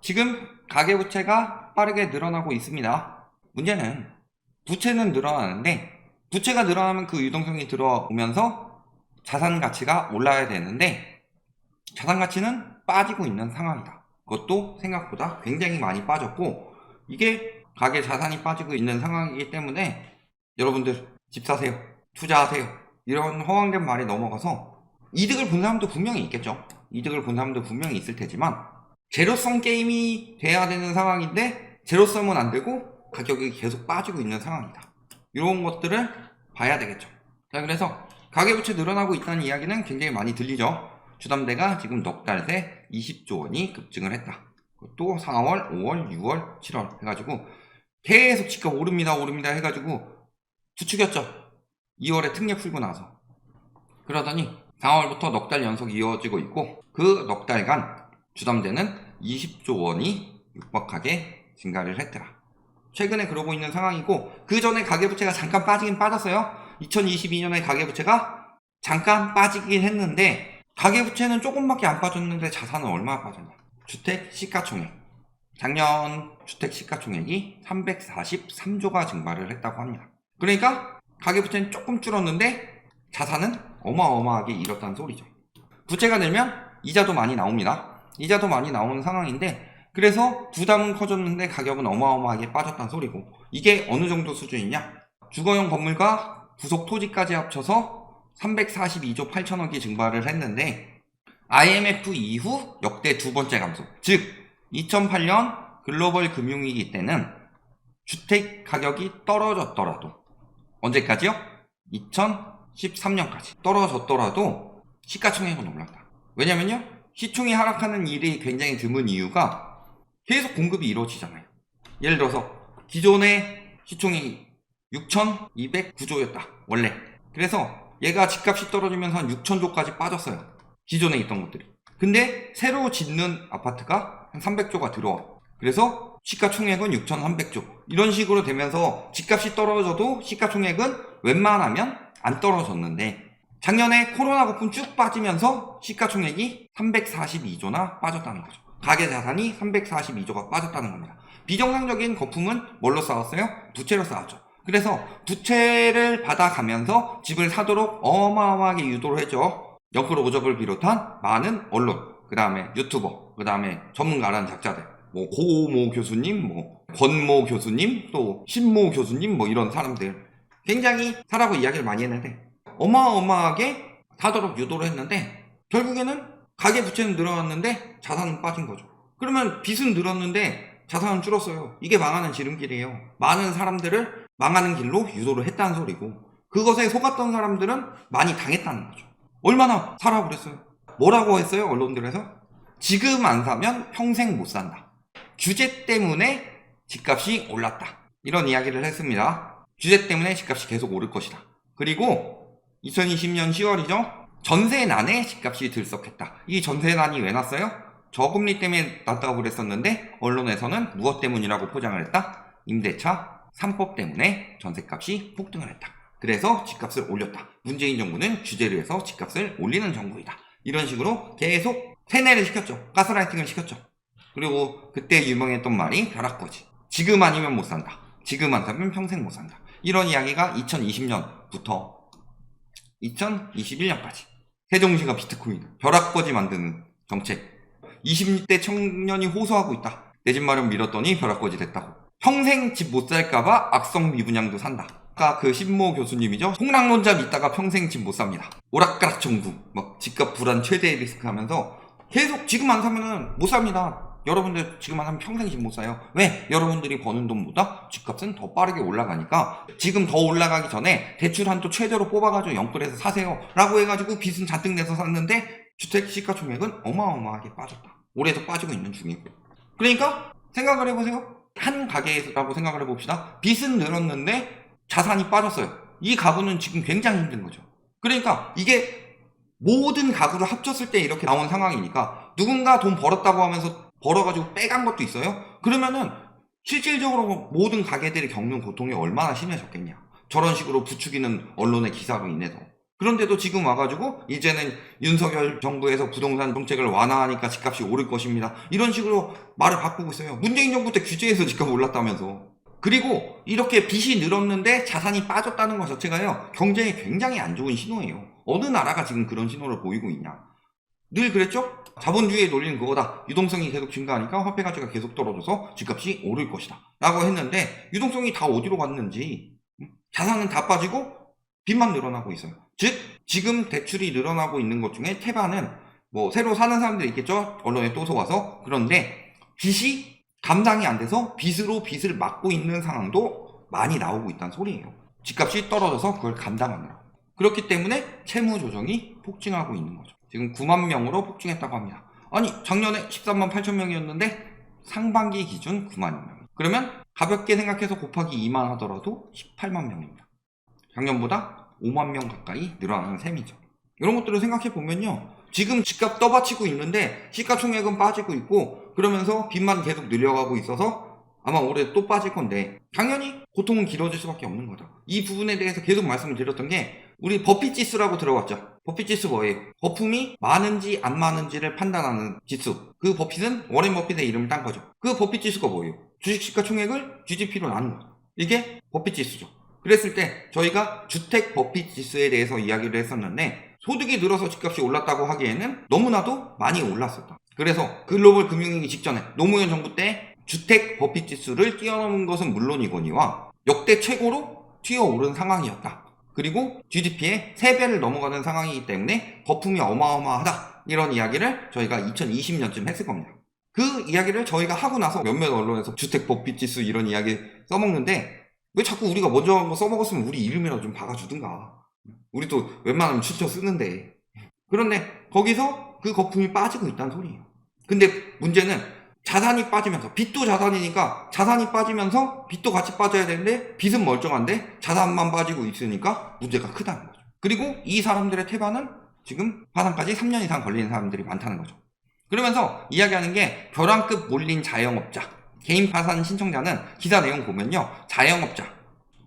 지금 가계부채가 빠르게 늘어나고 있습니다. 문제는 부채는 늘어나는데 부채가 늘어나면 그 유동성이 들어오면서 자산 가치가 올라야 되는데 자산 가치는 빠지고 있는 상황이다. 그것도 생각보다 굉장히 많이 빠졌고 이게 가계 자산이 빠지고 있는 상황이기 때문에 여러분들 집 사세요, 투자하세요 이런 허황된 말이 넘어가서 이득을 본 사람도 분명히 있겠죠. 이득을 본 사람도 분명히 있을 테지만 제로섬 게임이 돼야 되는 상황인데 제로섬은 안 되고 가격이 계속 빠지고 있는 상황이다. 이런 것들을 봐야 되겠죠. 자, 그래서 가계부채 늘어나고 있다는 이야기는 굉장히 많이 들리죠. 주담대가 지금 넉 달 새 20조 원이 급증을 했다. 또 4월, 5월, 6월, 7월 해가지고 계속 집값 오릅니다 해가지고 부추겼죠. 2월에 특례 풀고 나서. 그러더니 4월부터 넉 달 연속 이어지고 있고 그 넉 달간 주담대는 20조 원이 육박하게 증가를 했더라. 최근에 그러고 있는 상황이고 그 전에 가계부채가 잠깐 빠지긴 빠졌어요. 2022년에 가계부채가 잠깐 빠지긴 했는데 가계부채는 조금밖에 안 빠졌는데 자산은 얼마나 빠졌냐. 주택 시가총액. 작년 주택 시가총액이 343조가 증발을 했다고 합니다. 그러니까 가계부채는 조금 줄었는데 자산은 어마어마하게 일었다는 소리죠. 부채가 늘면 이자도 많이 나옵니다. 이자도 많이 나오는 상황인데 그래서 부담은 커졌는데 가격은 어마어마하게 빠졌다는 소리고 이게 어느 정도 수준이냐? 주거용 건물과 부속 토지까지 합쳐서 342조 8천억이 증발을 했는데 IMF 이후 역대 두 번째 감소. 즉 2008년 글로벌 금융위기 때는 주택 가격이 떨어졌더라도 언제까지요? 2013년까지 떨어졌더라도 시가총액은 올랐다. 왜냐면요 시총이 하락하는 일이 굉장히 드문 이유가 계속 공급이 이루어지잖아요. 예를 들어서 기존의 시총이 6,209조였다 원래. 그래서 얘가 집값이 떨어지면서 한 6,000조까지 빠졌어요. 기존에 있던 것들이. 근데 새로 짓는 아파트가 한 300조가 들어와. 그래서 시가총액은 6,300조. 이런 식으로 되면서 집값이 떨어져도 시가총액은 웬만하면 안 떨어졌는데 작년에 코로나 거품 쭉 빠지면서 시가총액이 342조나 빠졌다는 거죠. 가계자산이 342조가 빠졌다는 겁니다. 비정상적인 거품은 뭘로 쌓았어요? 부채로 쌓았죠. 그래서 부채를 받아가면서 집을 사도록 어마어마하게 유도를 했죠. 영끌 오적을 비롯한 많은 언론, 그 다음에 유튜버, 그 다음에 전문가라는 작자들, 뭐 고모 교수님, 뭐 권모 교수님, 또 신모 교수님, 뭐 이런 사람들 굉장히 사라고 이야기를 많이 했는데 어마어마하게 사도록 유도를 했는데 결국에는 가계부채는 늘어났는데 자산은 빠진 거죠. 그러면 빚은 늘었는데 자산은 줄었어요. 이게 망하는 지름길이에요. 많은 사람들을 망하는 길로 유도를 했다는 소리고 그것에 속았던 사람들은 많이 당했다는 거죠. 얼마나 사라고 그랬어요? 뭐라고 했어요? 언론들에서? 지금 안 사면 평생 못 산다. 규제 때문에 집값이 올랐다. 이런 이야기를 했습니다. 규제 때문에 집값이 계속 오를 것이다. 그리고 2020년 10월이죠. 전세난에 집값이 들썩했다. 이 전세난이 왜 났어요? 저금리 때문에 났다고 그랬었는데 언론에서는 무엇 때문이라고 포장을 했다? 임대차 3법 때문에 전세값이 폭등을 했다. 그래서 집값을 올렸다. 문재인 정부는 규제를 해서 집값을 올리는 정부이다. 이런 식으로 계속 세뇌를 시켰죠. 가스라이팅을 시켰죠. 그리고 그때 유명했던 말이 벼락거지. 지금 아니면 못 산다. 지금 안 사면 평생 못 산다. 이런 이야기가 2020년부터 2021년까지 세종시가 비트코인 벼락거지 만드는 정책 20대 청년이 호소하고 있다. 내 집 마련 미뤘더니 벼락거지 됐다고. 평생 집 못 살까봐 악성 미분양도 산다. 아까 그 신모 교수님이죠. 통락론자 믿다가 평생 집 못 삽니다. 오락가락 정부 막 집값 불안 최대 리스크 하면서 계속 지금 안 사면은 못 삽니다. 여러분들 지금 안 사면 평생 집 못 사요. 왜? 여러분들이 버는 돈보다 집값은 더 빠르게 올라가니까 지금 더 올라가기 전에 대출 한도 최대로 뽑아가지고 영끌해서 사세요 라고 해가지고 빚은 잔뜩 내서 샀는데 주택 시가총액은 어마어마하게 빠졌다. 올해도 빠지고 있는 중이고. 그러니까 생각을 해보세요. 한 가게라고 생각을 해봅시다. 빚은 늘었는데 자산이 빠졌어요. 이 가구는 지금 굉장히 힘든 거죠. 그러니까 이게 모든 가구를 합쳤을 때 이렇게 나온 상황이니까 누군가 돈 벌었다고 하면서 벌어가지고 빼간 것도 있어요. 그러면은 실질적으로 모든 가게들이 겪는 고통이 얼마나 심해졌겠냐. 저런 식으로 부추기는 언론의 기사로 인해서. 그런데도 지금 와가지고 이제는 윤석열 정부에서 부동산 정책을 완화하니까 집값이 오를 것입니다. 이런 식으로 말을 바꾸고 있어요. 문재인 정부 때 규제해서 집값 올랐다면서. 그리고 이렇게 빚이 늘었는데 자산이 빠졌다는 것 자체가요, 경제에 굉장히 안 좋은 신호예요. 어느 나라가 지금 그런 신호를 보이고 있냐. 늘 그랬죠? 자본주의의 논리는 그거다. 유동성이 계속 증가하니까 화폐 가치가 계속 떨어져서 집값이 오를 것이다 라고 했는데, 유동성이 다 어디로 갔는지, 자산은 다 빠지고 빚만 늘어나고 있어요. 즉 지금 대출이 늘어나고 있는 것 중에 태반은 뭐 새로 사는 사람들이 있겠죠, 언론에 또 속아서. 그런데 빚이 감당이 안 돼서 빚으로 빚을 막고 있는 상황도 많이 나오고 있다는 소리예요. 집값이 떨어져서 그걸 감당하느라. 그렇기 때문에 채무 조정이 폭증하고 있는 거죠. 지금 9만 명으로 폭증했다고 합니다. 아니, 작년에 13만 8천 명이었는데 상반기 기준 9만 명. 그러면 가볍게 생각해서 곱하기 2만 하더라도 18만 명입니다. 작년보다 5만 명 가까이 늘어나는 셈이죠. 이런 것들을 생각해 보면요, 지금 집값 떠받치고 있는데 시가총액은 빠지고 있고 그러면서 빚만 계속 늘려가고 있어서 아마 올해 또 빠질 건데 당연히 고통은 길어질 수밖에 없는 거다. 이 부분에 대해서 계속 말씀을 드렸던 게, 우리 버핏 지수라고 들어봤죠. 버핏 지수 뭐예요? 거품이 많은지 안 많은지를 판단하는 지수. 그 버핏은 워렌 버핏의 이름을 딴 거죠. 그 버핏 지수가 뭐예요? 주식 시가총액을 GDP로 나눈 거죠. 이게 버핏 지수죠. 그랬을 때 저희가 주택 버핏 지수에 대해서 이야기를 했었는데, 소득이 늘어서 집값이 올랐다고 하기에는 너무나도 많이 올랐었다. 그래서 글로벌 금융위기 직전에 노무현 정부 때 주택 버핏 지수를 뛰어넘은 것은 물론이거니와 역대 최고로 튀어오른 상황이었다. 그리고 GDP의 3배를 넘어가는 상황이기 때문에 거품이 어마어마하다, 이런 이야기를 저희가 2020년쯤 했을 겁니다. 그 이야기를 저희가 하고 나서 몇몇 언론에서 주택 버핏 지수 이런 이야기 써먹는데, 왜 자꾸 우리가 먼저 한거 써먹었으면 우리 이름이라도 좀 박아주든가. 우리도 웬만하면 추쳐 쓰는데. 그런데 거기서 그 거품이 빠지고 있다는 소리예요. 근데 문제는 자산이 빠지면서, 빚도 자산이니까 자산이 빠지면서 빚도 같이 빠져야 되는데 빚은 멀쩡한데 자산만 빠지고 있으니까 문제가 크다는 거죠. 그리고 이 사람들의 태반은 지금 파산까지 3년 이상 걸리는 사람들이 많다는 거죠. 그러면서 이야기하는 게 벼랑끝 몰린 자영업자, 개인 파산 신청자는 기사 내용 보면요, 자영업자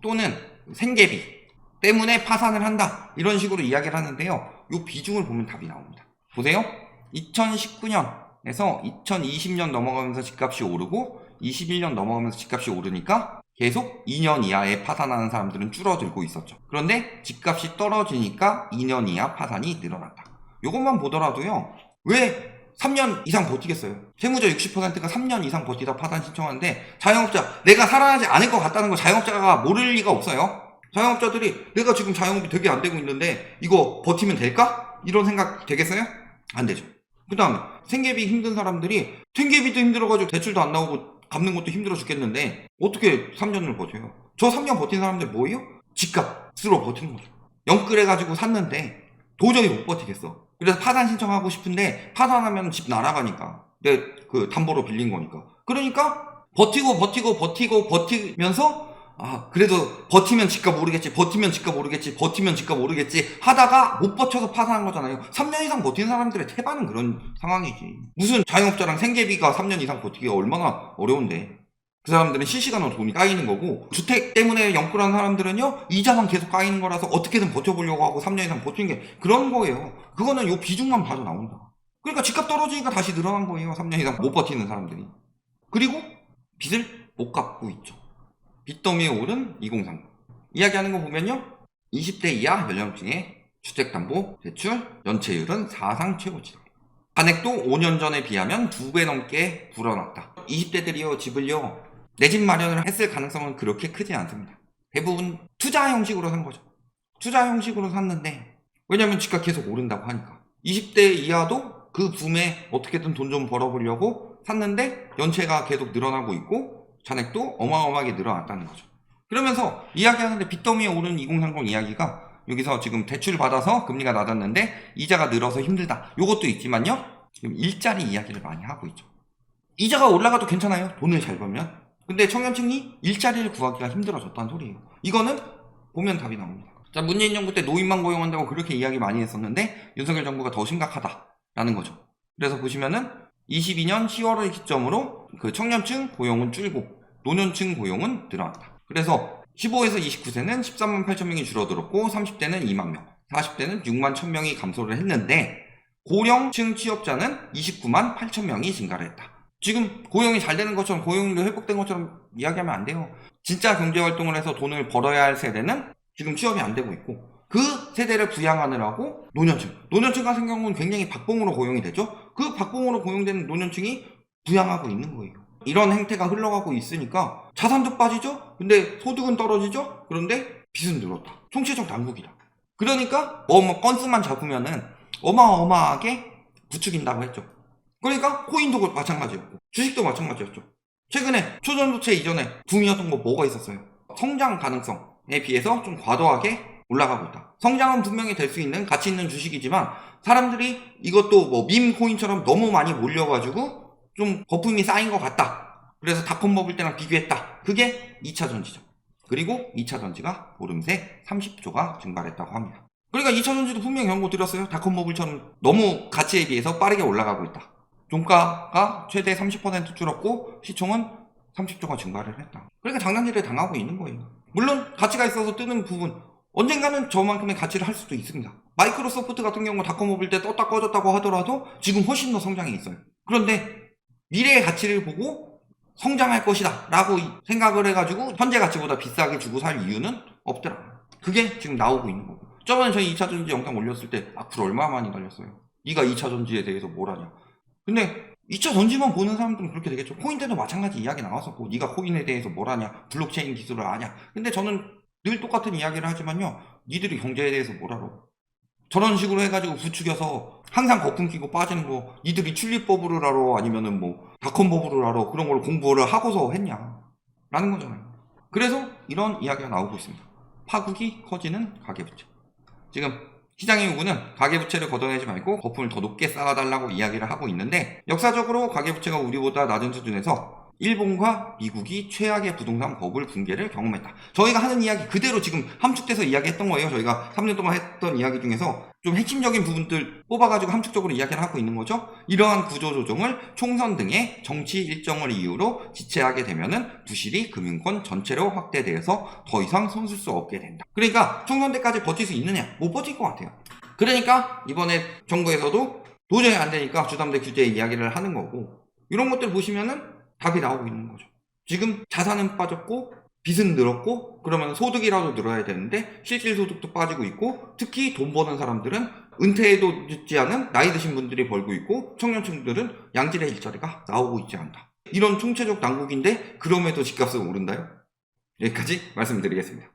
또는 생계비 때문에 파산을 한다, 이런 식으로 이야기를 하는데요, 이 비중을 보면 답이 나옵니다. 보세요. 2019년에서 2020년 넘어가면서 집값이 오르고 21년 넘어가면서 집값이 오르니까 계속 2년 이하에 파산하는 사람들은 줄어들고 있었죠. 그런데 집값이 떨어지니까 2년 이하 파산이 늘어났다. 이것만 보더라도요, 왜 3년 이상 버티겠어요? 세무자 60%가 3년 이상 버티다 파산 신청하는데, 자영업자, 내가 살아나지 않을 것 같다는 거 자영업자가 모를 리가 없어요. 자영업자들이 내가 지금 자영업이 되게 안 되고 있는데 이거 버티면 될까? 이런 생각 되겠어요? 안 되죠. 그 다음에 생계비 힘든 사람들이 생계비도 힘들어가지고 대출도 안 나오고 갚는 것도 힘들어 죽겠는데 어떻게 3년을 버텨요? 저 3년 버틴 사람들 뭐예요? 집값으로 버티는 거죠. 영끌해가지고 샀는데 도저히 못 버티겠어. 그래서 파산 신청하고 싶은데 파산하면 집 날아가니까, 내 그 담보로 빌린 거니까. 그러니까 버티면서 그래도 버티면 집값 오르겠지 하다가 못 버텨서 파산한 거잖아요. 3년 이상 버틴 사람들의 태반은 그런 상황이지. 무슨 자영업자랑 생계비가 3년 이상 버티기가 얼마나 어려운데. 그 사람들은 실시간으로 돈이 까이는 거고, 주택 때문에 영끌하는 사람들은요, 이자만 계속 까이는 거라서 어떻게든 버텨보려고 하고 3년 이상 버티는 게 그런 거예요. 그거는 요 비중만 봐도 나온다. 그러니까 집값 떨어지니까 다시 늘어난 거예요. 3년 이상 못 버티는 사람들이. 그리고 빚을 못 갚고 있죠. 빚더미에 오른 2030. 이야기하는 거 보면요, 20대 이하 연령층의 주택담보대출 연체율은 사상 최고치다. 잔액도 5년 전에 비하면 2배 넘게 불어났다. 20대들이요, 집을요, 내 집 마련을 했을 가능성은 그렇게 크지 않습니다. 대부분 투자 형식으로 산 거죠. 투자 형식으로 샀는데, 왜냐면 집값 계속 오른다고 하니까. 20대 이하도 그 붐에 어떻게든 돈 좀 벌어보려고 샀는데 연체가 계속 늘어나고 있고 잔액도 어마어마하게 늘어났다는 거죠. 그러면서 이야기하는데, 빚더미에 오른 2030 이야기가 여기서 지금 대출 받아서 금리가 낮았는데 이자가 늘어서 힘들다, 요것도 있지만요, 지금 일자리 이야기를 많이 하고 있죠. 이자가 올라가도 괜찮아요, 돈을 잘 벌면. 근데 청년층이 일자리를 구하기가 힘들어졌다는 소리예요. 이거는 보면 답이 나옵니다. 자, 문재인 정부 때 노인만 고용한다고 그렇게 이야기 많이 했었는데 윤석열 정부가 더 심각하다라는 거죠. 그래서 보시면은 22년 10월을 기점으로 그 청년층 고용은 줄고 노년층 고용은 늘어났다. 그래서 15에서 29세는 13만 8천 명이 줄어들었고 30대는 2만 명, 40대는 6만 1000명이 감소를 했는데 고령층 취업자는 29만 8000명이 증가를 했다. 지금 고용이 잘 되는 것처럼 고용률이 회복된 것처럼 이야기하면 안 돼요. 진짜 경제활동을 해서 돈을 벌어야 할 세대는 지금 취업이 안 되고 있고 그 세대를 부양하느라고 노년층 같은 경우는 굉장히 박봉으로 고용이 되죠. 그 박봉으로 고용되는 노년층이 부양하고 있는 거예요. 이런 행태가 흘러가고 있으니까 자산도 빠지죠. 근데 소득은 떨어지죠. 그런데 빚은 늘었다. 총체적 난국이다. 그러니까 건수만 잡으면은 어마어마하게 부추긴다고 했죠. 그러니까 코인도 마찬가지였고 주식도 마찬가지였죠. 최근에 초전도체 이전에 붐이었던 거 뭐가 있었어요? 성장 가능성에 비해서 좀 과도하게 올라가고 있다. 성장은 분명히 될 수 있는 가치 있는 주식이지만 사람들이 이것도 밈 코인처럼 너무 많이 몰려가지고 좀 거품이 쌓인 것 같다. 그래서 닷컴 버블 때랑 비교했다. 그게 2차 전지죠. 그리고 2차 전지가 보름 새 30조가 증발했다고 합니다. 그러니까 2차 전지도 분명히 경고 드렸어요. 닷컴 버블처럼 너무 가치에 비해서 빠르게 올라가고 있다. 종가가 최대 30% 줄었고 시총은 30조가 증가를 했다. 그러니까 장난질을 당하고 있는 거예요. 물론 가치가 있어서 뜨는 부분 언젠가는 저만큼의 가치를 할 수도 있습니다. 마이크로소프트 같은 경우 닷컴 버블 때 떴다 꺼졌다고 하더라도 지금 훨씬 더 성장이 있어요. 그런데 미래의 가치를 보고 성장할 것이다 라고 생각을 해가지고 현재 가치보다 비싸게 주고 살 이유는 없더라. 그게 지금 나오고 있는 거고. 저번에 저희 2차 전지 영상 올렸을 때 악플 얼마나 많이 달렸어요. 네가 2차 전지에 대해서 뭘 하냐. 근데 2차 전지만 보는 사람들은 그렇게 되겠죠. 코인 때도 마찬가지 이야기 나왔었고 네가 코인에 대해서 뭘 하냐, 블록체인 기술을 아냐. 근데 저는 늘 똑같은 이야기를 하지만요, 니들이 경제에 대해서 뭘 알아. 저런 식으로 해가지고 부추겨서 항상 거품 끼고 빠지는 거 니들이 출입 버블을 알아 아니면은 닷컴 버블을 알아 그런 걸 공부를 하고서 했냐 라는 거잖아요. 그래서 이런 이야기가 나오고 있습니다. 파국이 커지는 가계부채. 지금 시장의 요구는 가계부채를 걷어내지 말고 거품을 더 높게 쌓아달라고 이야기를 하고 있는데 역사적으로 가계부채가 우리보다 낮은 수준에서 일본과 미국이 최악의 부동산 버블 붕괴를 경험했다. 저희가 하는 이야기 그대로 지금 함축돼서 이야기했던 거예요. 저희가 3년 동안 했던 이야기 중에서 좀 핵심적인 부분들 뽑아가지고 함축적으로 이야기를 하고 있는 거죠. 이러한 구조조정을 총선 등의 정치 일정을 이유로 지체하게 되면은 부실이 금융권 전체로 확대되어서 더 이상 손쓸 수 없게 된다. 그러니까 총선 때까지 버틸 수 있느냐? 못 버틸 것 같아요. 그러니까 이번에 정부에서도 도저히 안 되니까 주담대 규제 이야기를 하는 거고 이런 것들 보시면은 답이 나오고 있는 거죠. 지금 자산은 빠졌고 빚은 늘었고 그러면 소득이라도 늘어야 되는데 실질 소득도 빠지고 있고 특히 돈 버는 사람들은 은퇴에도 늦지 않은 나이 드신 분들이 벌고 있고 청년층들은 양질의 일자리가 나오고 있지 않다. 이런 총체적 난국인데 그럼에도 집값은 오른다요? 여기까지 말씀드리겠습니다.